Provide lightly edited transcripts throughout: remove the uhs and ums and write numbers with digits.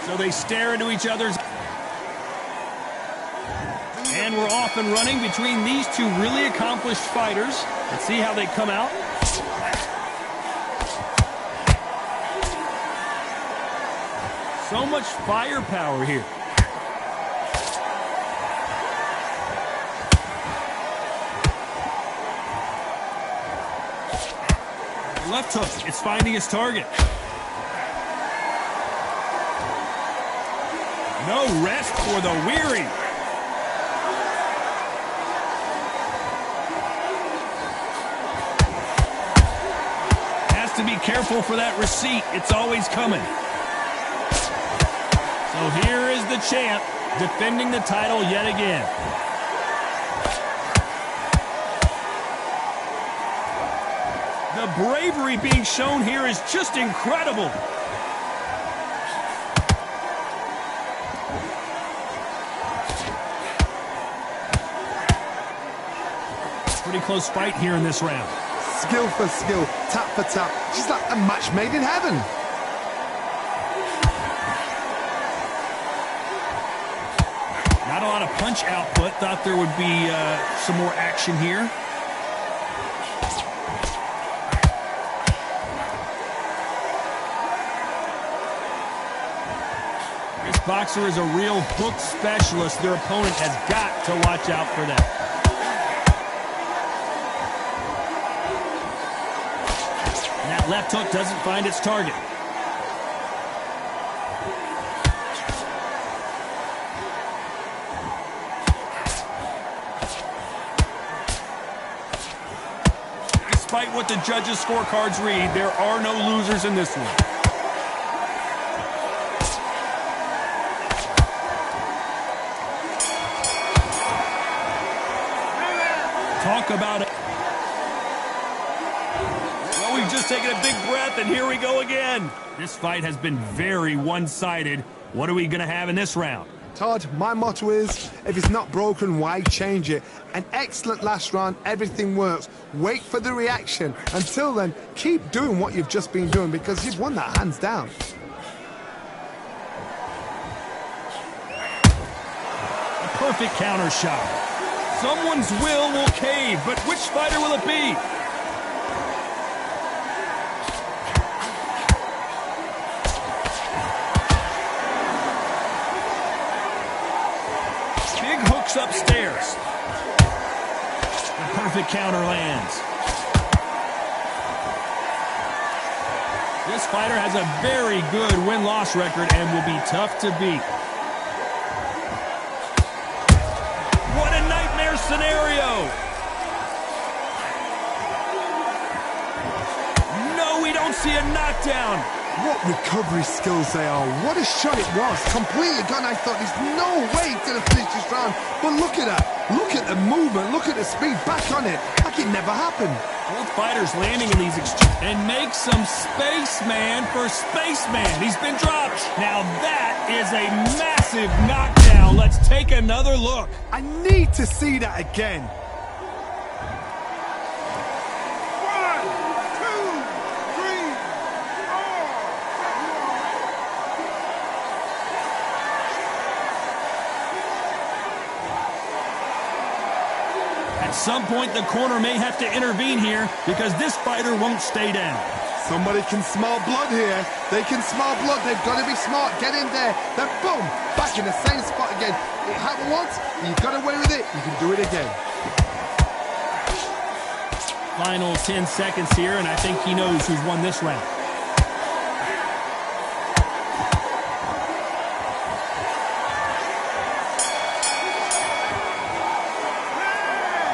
So they stare into each other's... And we're off and running between these two really accomplished fighters. Let's see how they come out. So much firepower here. Left hook, it's finding its target. No rest for the weary. Has to be careful for that receipt. It's always coming. So here is the champ defending the title yet again. The bravery being shown here is just incredible. Pretty close fight here in this round. Skill for skill, tap for tap. She's like a match made in heaven. Not a lot of punch output. Thought there would be some more action here. This boxer is a real hook specialist. Their opponent has got to watch out for that. And that left hook doesn't find its target. Despite what the judges' scorecards read, there are no losers in this one. Talk about it. Well, we've just taken a big breath, and here we go again. This fight has been very one-sided. What are we going to have in this round? Todd, my motto is, if it's not broken, why change it? An excellent last round, everything works. Wait for the reaction. Until then, keep doing what you've just been doing because you've won that hands down. A perfect counter shot. Someone's will cave, but which fighter will it be? Big hooks upstairs. The perfect counter lands. This fighter has a very good win-loss record and will be tough to beat. What a nightmare scenario! No, we don't see a knockdown. What recovery skills they are. What a shot it was. Completely gone. I thought there's no way to finish this round. But look at that. Look at the movement. Look at the speed. Back on it. Like it never happened. Both fighters landing in these exchanges. And make some spaceman for spaceman. He's been dropped. Now that is a massive knockdown. Let's take another look. I need to see that again. 1, 2, 3, 4. At some point, the corner may have to intervene here because this fighter won't stay down. Somebody can smell blood here. They can smell blood. They've got to be smart. Get in there. Then boom, back in the same spot again. It happened once. You got away with it. You can do it again. Final 10 seconds here, and I think he knows who's won this round.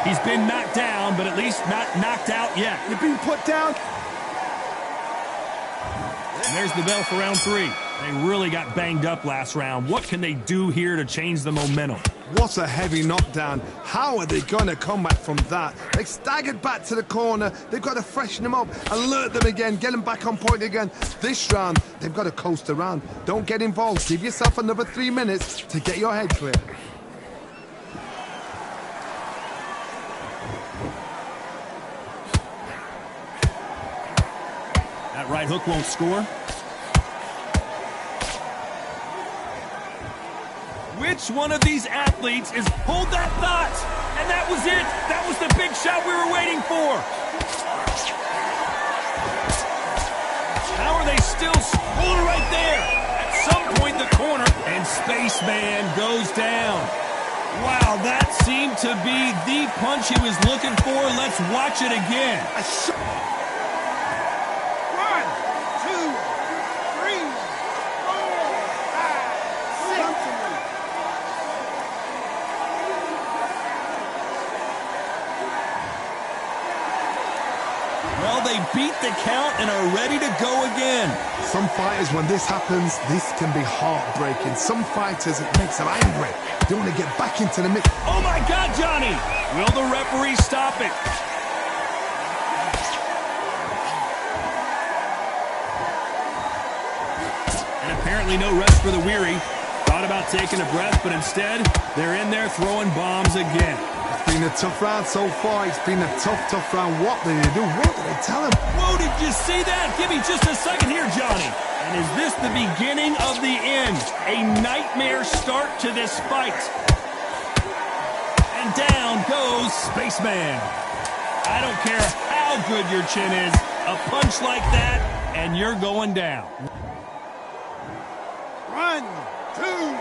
He's been knocked down, but at least not knocked out yet. You're being put down. And there's the bell for round 3. They really got banged up last round. What can they do here to change the momentum? What a heavy knockdown. How are they going to come back from that? They staggered back to the corner. They've got to freshen them up, alert them again, get them back on point again. This round, they've got to coast around. Don't get involved. Give yourself another 3 minutes to get your head clear. That right hook won't score. Which one of these athletes is... Hold that thought! And that was it! That was the big shot we were waiting for! How are they still... Hold it right there! At some point, the corner... And Spaceman goes down. Wow, that seemed to be the punch he was looking for. Let's watch it again. Well, they beat the count and are ready to go again. Some fighters, when this happens, this can be heartbreaking. Some fighters, it makes them angry. They want to get back into the mix. Oh, my God, Johnny! Will the referee stop it? And apparently no rest for the weary. Thought about taking a breath, but instead, they're in there throwing bombs again. It's been a tough round so far. It's been a tough round. What did they do? What did they tell him? Whoa, did you see that? Give me just a second here, Johnny. And is this the beginning of the end? A nightmare start to this fight. And down goes Spaceman. I don't care how good your chin is. A punch like that, and you're going down. 1, 2, 3, 4,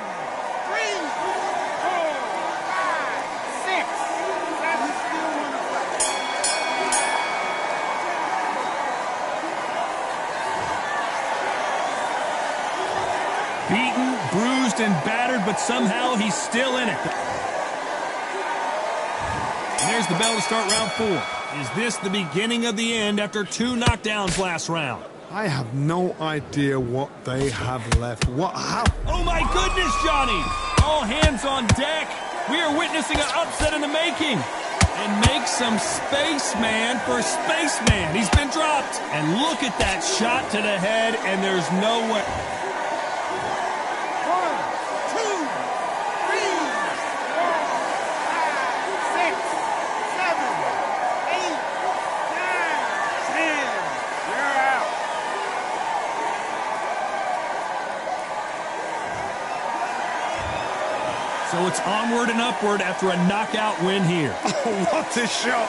5, 6, 7, still wanna fight. Beaten, bruised, and battered, but somehow he's still in it. And there's the bell to start round 4. Is this the beginning of the end after 2 knockdowns last round? I have no idea what they have left. How? Oh my goodness, Johnny! All hands on deck. We are witnessing an upset in the making. And make some spaceman for Spaceman. He's been dropped. And look at that shot to the head, and there's no way. 1, 2, 3, 4, 5, 6, 7, 8, 9, 10. You're out. So it's onward and upward after a knockout win here. Oh, what a shot!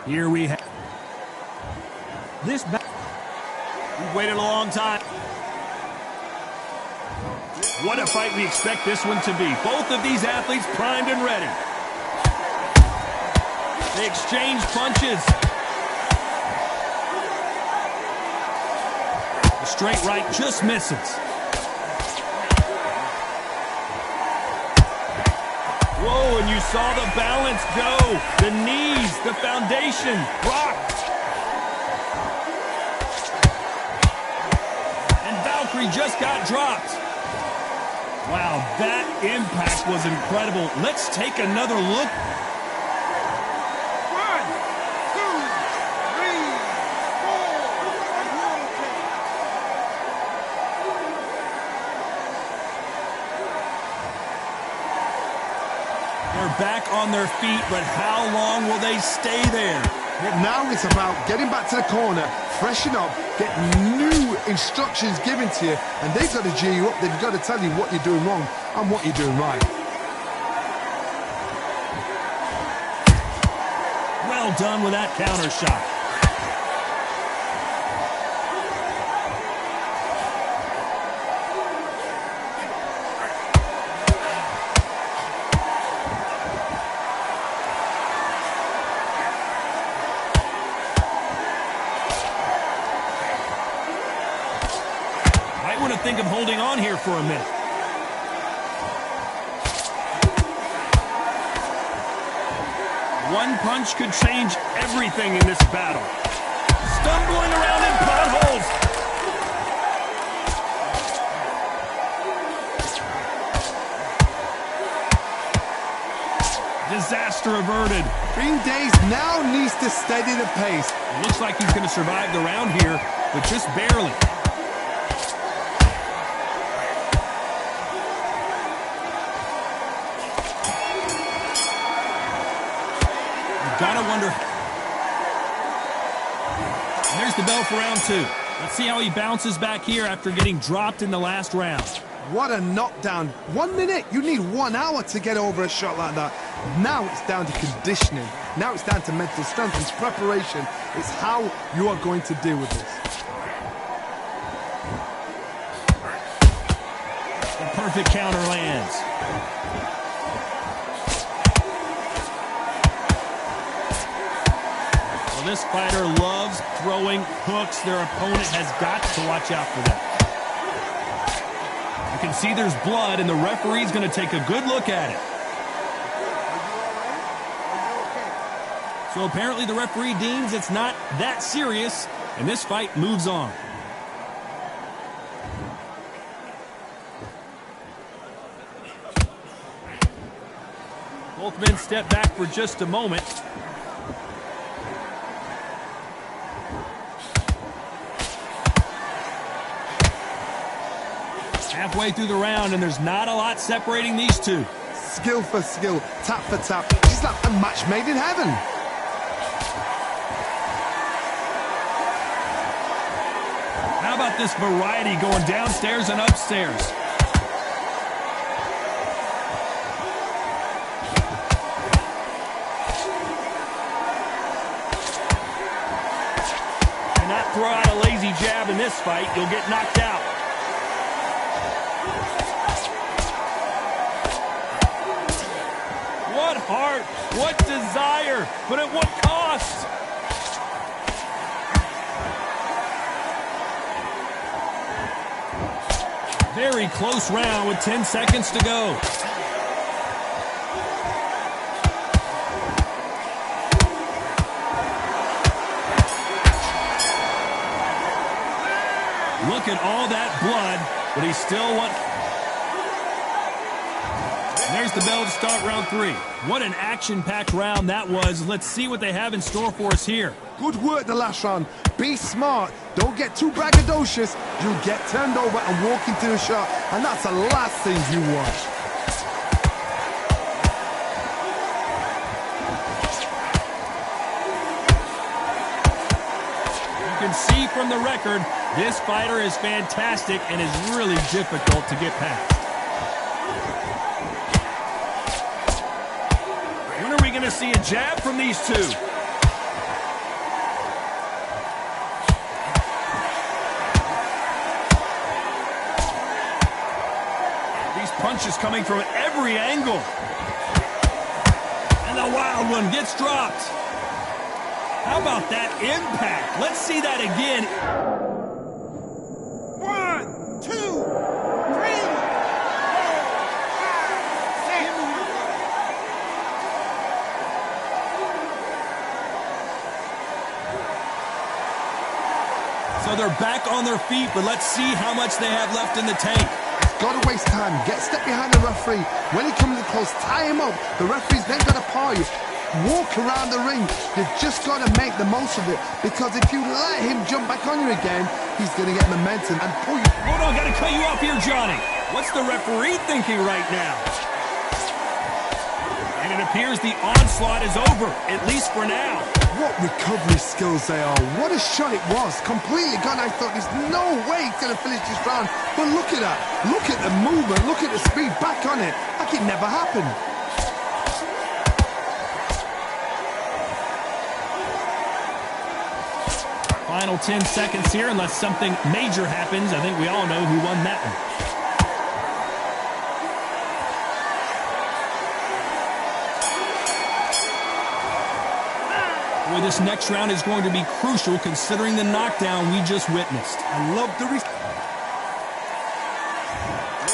Here we have this back. We've waited a long time. What a fight we expect this one to be. Both of these athletes primed and ready. They exchange punches. The straight right just misses. Whoa, and you saw the balance go. The knees, the foundation, rocked. And Valkyrie just got dropped. Wow, that impact was incredible. Let's take another look. 1, 2, 3, 4, and rotate. They're back on their feet, but how long will they stay there? But now it's about getting back to the corner, freshen up, get new instructions given to you, and they've got to G you up. They've got to tell you what you're doing wrong and what you're doing right. Well done with that counter shot. Might want to think of holding on here for a minute. One punch could change everything in this battle. Stumbling around in potholes. Disaster averted. Green Days now needs to steady the pace. It looks like he's going to survive the round here, but just barely. Gotta wonder. And there's the bell for round 2. Let's see how he bounces back here after getting dropped in the last round. What a knockdown. 1 minute, you need 1 hour to get over a shot like that. Now it's down to conditioning. Now it's down to mental strength and preparation. It's how you are going to deal with this. The perfect counter lands. This fighter loves throwing hooks. Their opponent has got to watch out for that. You can see there's blood, and the referee's going to take a good look at it. So apparently the referee deems it's not that serious, and this fight moves on. Both men step back for just a moment. Halfway through the round, and there's not a lot separating these two. Skill for skill, tap for tap. It's like a match made in heaven. How about this variety going downstairs and upstairs? Cannot throw out a lazy jab in this fight. You'll get knocked out. What heart, what desire, but at what cost? Very close round with 10 seconds to go. Look at all that blood, but he still won. There's the bell to start round 3. What an action-packed round that was. Let's see what they have in store for us here. Good work the last round. Be smart. Don't get too braggadocious. You'll get turned over and walk into the shot, and that's the last thing you want. You can see from the record, this fighter is fantastic and is really difficult to get past. When are we going to see a jab from these two? punches coming from every angle. And the wild one gets dropped. How about that impact? Let's see that again. 1, 2, 3, 4, 5, 6. So they're back on their feet, but let's see how much they have left in the tank. Gotta waste time. Get step behind the referee. When he comes in close, tie him up. The referee's then got to paw you. Walk around the ring. You've just got to make the most of it. Because if you let him jump back on you again, he's going to get momentum and pull you. Hold on, got to cut you off here, Johnny. What's the referee thinking right now? And it appears the onslaught is over, at least for now. What recovery skills they are. What a shot it was. Completely gone. I thought there's no way he's going to finish this round. But look at that. Look at the movement. Look at the speed back on it. Like it never happened. Final 10 seconds here, unless something major happens. I think we all know who won that one. Boy, this next round is going to be crucial considering the knockdown we just witnessed. I love the...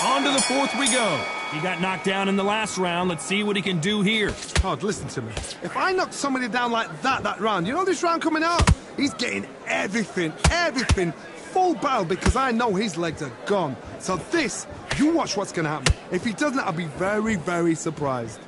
On to the fourth we go. He got knocked down in the last round. Let's see what he can do here. Todd, listen to me. If I knock somebody down like that round, you know this round coming out? He's getting everything, full battle because I know his legs are gone. So this, you watch what's going to happen. If he doesn't, I'll be very, very surprised.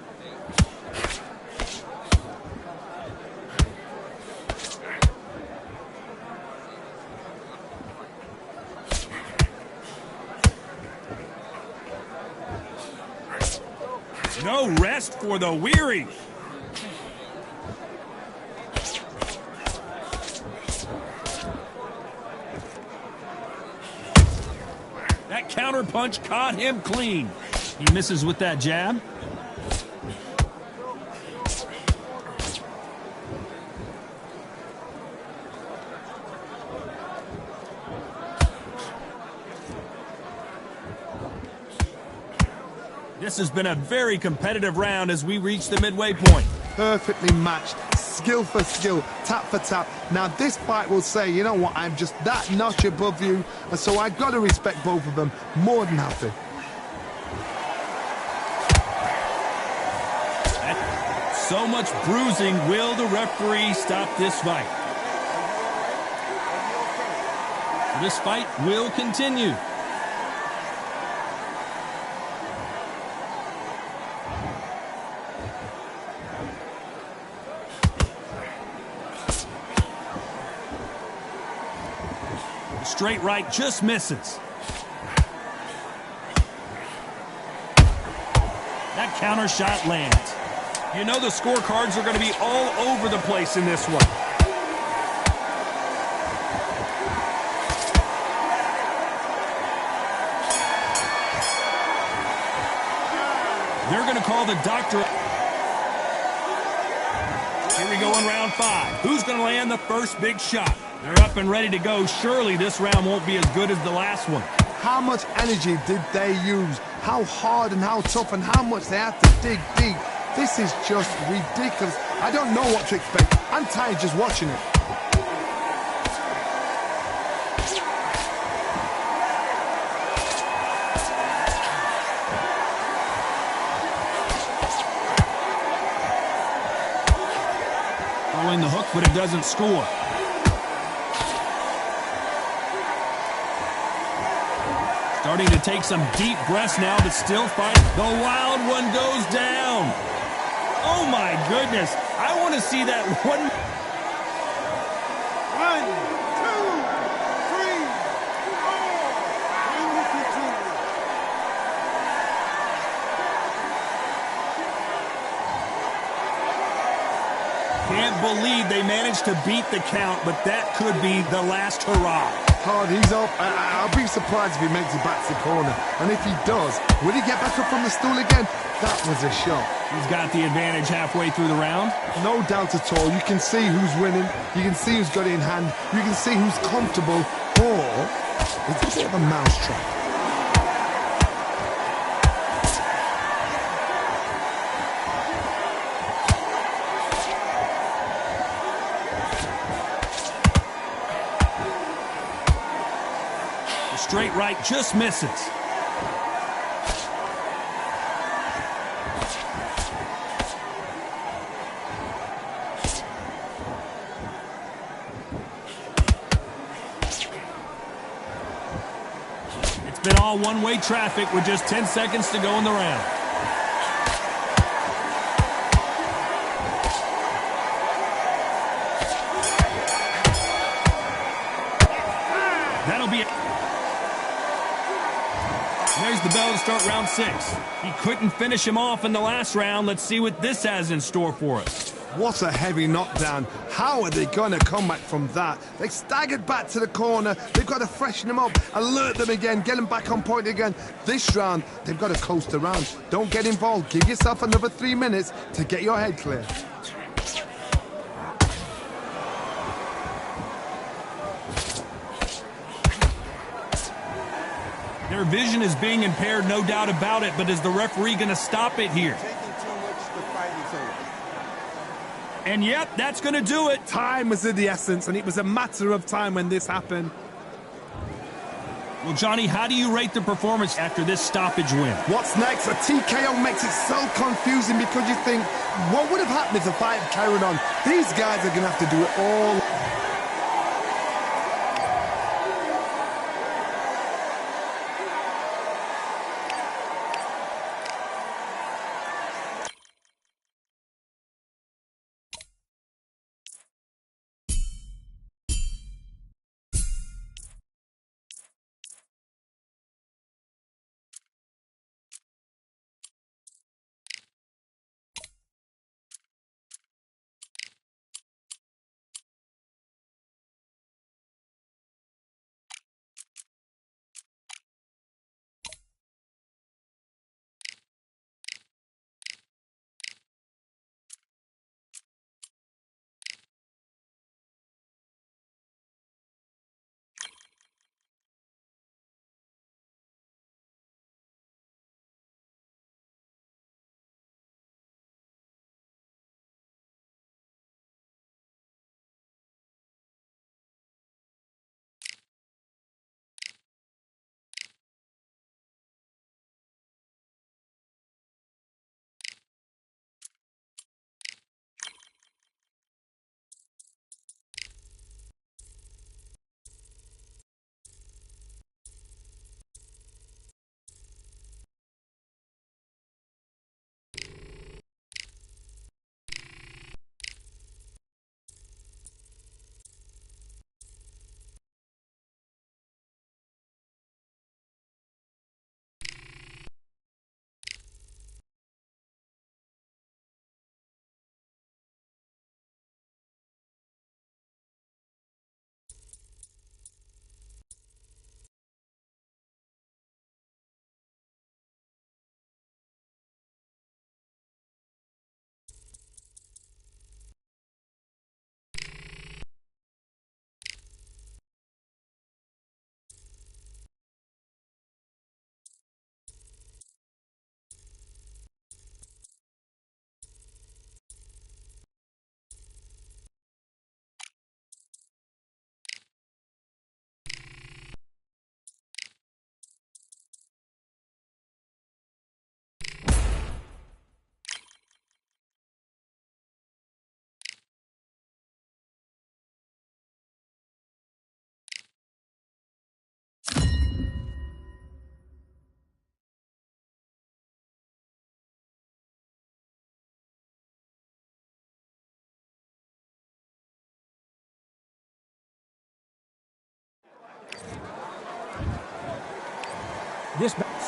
No rest for the weary. That counter punch caught him clean. He misses with that jab. This has been a very competitive round as we reach the midway point. Perfectly matched, skill for skill, tap for tap. Now this fight will say, you know what, I'm just that notch above you, and so I've got to respect both of them more than happy. So much bruising. Will the referee stop this fight? This fight will continue. Straight right just misses. That counter shot lands. You know the scorecards are going to be all over the place in this one. They're going to call the doctor. Here we go in round 5. Who's going to land the first big shot? They're up and ready to go. Surely this round won't be as good as the last one. How much energy did they use? How hard and how tough and how much they had to dig deep. This is just ridiculous. I don't know what to expect. I'm tired just watching it. Throwing the hook, but it doesn't score. Starting to take some deep breaths now, but still fight. The wild one goes down. Oh my goodness. I want to see that one. 1, 2, 3, 4. Can't believe they managed to beat the count, but that could be the last hurrah. Hard, he's up. I'll be surprised if he makes it back to the corner. And if he does, will he get back up from the stool again? That was a shot. He's got the advantage halfway through the round. No doubt at all. You can see who's winning. You can see who's got it in hand. You can see who's comfortable. Or it's a bit of a mousetrap. straight right just misses. It's been all one-way traffic with just 10 seconds to go in the round. That'll be it. There's the bell to start round 6. He couldn't finish him off in the last round. Let's see what this has in store for us. What a heavy knockdown. How are they going to come back from that? They staggered back to the corner. They've got to freshen them up, alert them again, get them back on point again. This round, they've got to coast around. Don't get involved. Give yourself another 3 minutes to get your head clear. Their vision is being impaired, no doubt about it, but is the referee going to stop it here? Taking too much, the fight is over. And yep, that's going to do it. Time was of the essence, and it was a matter of time when this happened. Well, Johnny, how do you rate the performance after this stoppage win? What's next? A TKO makes it so confusing because you think, what would have happened if the fight had carried on? These guys are going to have to do it all.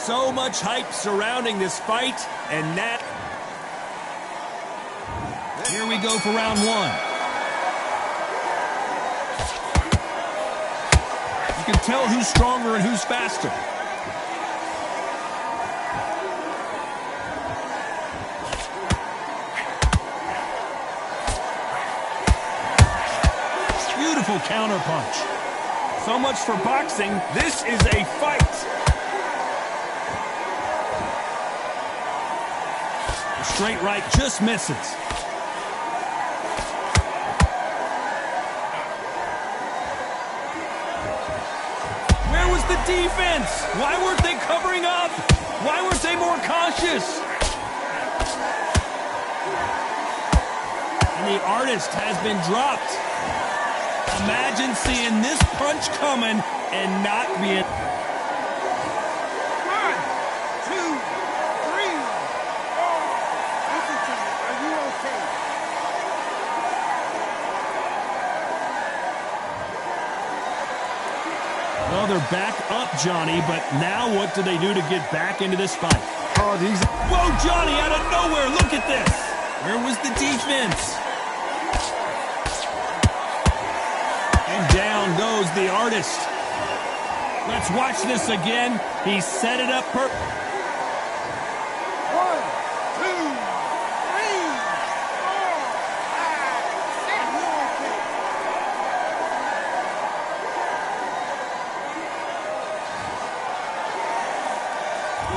So much hype surrounding this fight, and that... Here we go for round 1. You can tell who's stronger and who's faster. Beautiful counterpunch. So much for boxing. This is a fight. The straight right just misses. Where was the defense? Why weren't they covering up? Why weren't they more cautious? And the artist has been dropped. Imagine seeing this punch coming and not being... 1, 2, 3, 4. Listen to me. Are you okay? Well, they're back up, Johnny, but now what do they do to get back into this fight? Oh, these... Whoa, Johnny, out of nowhere, look at this. Where was the defense? And down goes the artist. Let's watch this again. He set it up 1, 2, 3, 4, 5, 6. You okay?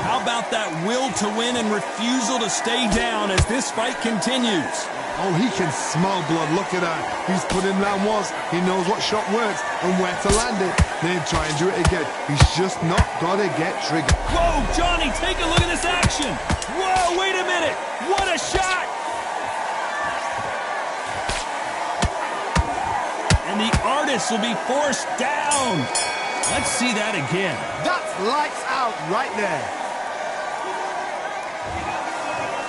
How about that will to win and refusal to stay down as this fight continues? Oh, he can smell blood. Look at that. He's put in round once. He knows what shot works and where to land it. Then try and do it again. He's just not got to get triggered. Whoa, Johnny, take a look at this action. Whoa, wait a minute. What a shot. And the artist will be forced down. Let's see that again. That's lights out right there.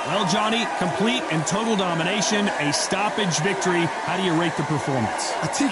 Well, Johnny, complete and total domination, a stoppage victory. How do you rate the performance? I think